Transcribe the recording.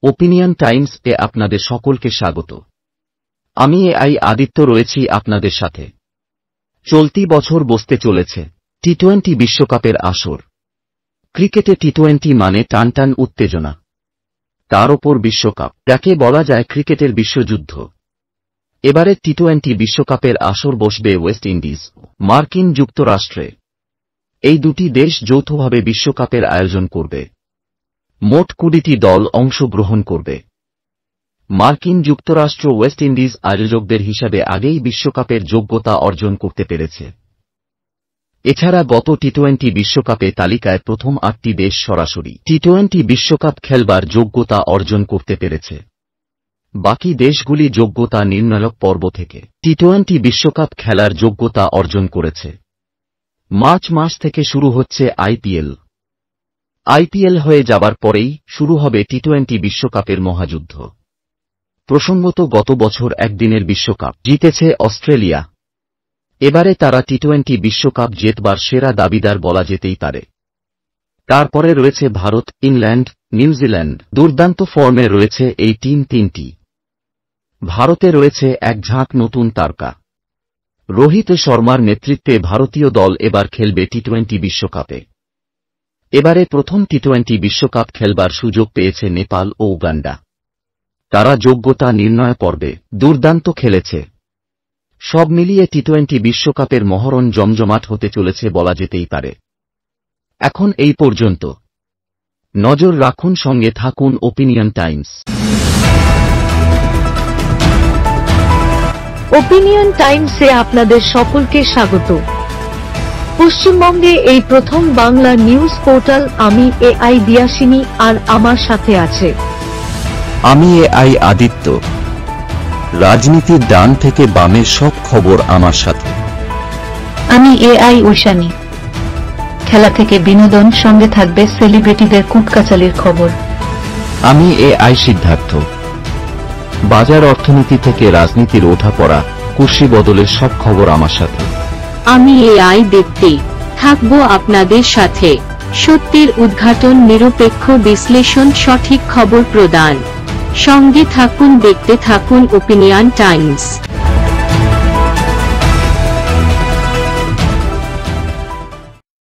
Opinion Times এ আপনাদের সকলকে স্বাগত। আমি এআই আদিত্য রয়েছি আপনাদের সাথে। চলতি বছর বসতে চলেছে টি-20 বিশ্বকাপের আসর। ক্রিকেটে টি-20 মানে টানটান উত্তেজনা, তার ওপর বিশ্বকাপ, যাকে বলা যায় ক্রিকেটের বিশ্বযুদ্ধ। এবারে টি-20 বিশ্বকাপের আসর বসবে ওয়েস্ট ইন্ডিজ, মার্কিন যুক্তরাষ্ট্রে। এই দুটি দেশ যৌথভাবে বিশ্বকাপের আয়োজন করবে। মোট 20টি দল অংশগ্রহণ করবে। মার্কিন যুক্তরাষ্ট্র ওয়েস্ট ইন্ডিজ আয়োজকদের হিসাবে আগেই বিশ্বকাপের যোগ্যতা অর্জন করতে পেরেছে। এছাড়া গত টি-20 বিশ্বকাপে তালিকায় প্রথম 8টি দেশ সরাসরি টি-20 বিশ্বকাপ খেলবার যোগ্যতা অর্জন করতে পেরেছে। বাকি দেশগুলি যোগ্যতা নির্ণায়ক পর্ব থেকে টি-20 বিশ্বকাপ খেলার যোগ্যতা অর্জন করেছে। মার্চ মাস থেকে শুরু হচ্ছে আইপিএল হয়ে যাবার পরেই শুরু হবে টি-20 বিশ্বকাপের মহাযুদ্ধ। প্রসঙ্গত, গত বছর একদিনের বিশ্বকাপ জিতেছে অস্ট্রেলিয়া। এবারে তারা টি-20 বিশ্বকাপ জেতবার সেরা দাবিদার বলা যেতেই পারে। তারপরে রয়েছে ভারত, ইংল্যান্ড, নিউজিল্যান্ড। দুর্দান্ত ফর্মে রয়েছে এই টিম তিনটি। ভারতে রয়েছে এক ঝাঁক নতুন তারকা। রোহিত শর্মার নেতৃত্বে ভারতীয় দল এবার খেলবে টি-20 বিশ্বকাপে। এবারে প্রথম টি-20 বিশ্বকাপ খেলবার সুযোগ পেয়েছে নেপাল ও উগান্ডা। তারা যোগ্যতা নির্ণয় পর্বে দুর্দান্ত খেলেছে। সব মিলিয়ে টি-20 বিশ্বকাপের মহরণ জমজমাট হতে চলেছে বলা যেতেই পারে। এখন এই পর্যন্ত। নজর রাখুন, সঙ্গে থাকুন ওপিনিয়ন টাইমস। ওপিনিয়ন টাইমসে আপনাদের সকলকে স্বাগত। পশ্চিমবঙ্গে এই প্রথম বাংলা নিউজ পোর্টাল। আমি এআই দিয়াসিনী, আর আমার সাথে আছে আমি এআই আদিত্য। রাজনীতির ডান থেকে বামের সব খবর আমার সাথে। আমি এআই ঐশানী। খেলা থেকে বিনোদন, সঙ্গে থাকবে সেলিব্রিটিদের কুটকাচালির খবর। আমি এআই সিদ্ধার্থ। বাজার অর্থনীতি থেকে রাজনীতির ওঠাপড়া, কুর্সি বদলের সব খবর আমার সাথে। আমি এআই দীপ্তি, থাকবো আপনাদের সাথে। সত্যের উদ্ঘাটন, নিরপেক্ষ বিশ্লেষণ, সঠিক খবর প্রদান। সঙ্গে থাকুন, দেখতে থাকুন ওপিনিয়ন টাইমস।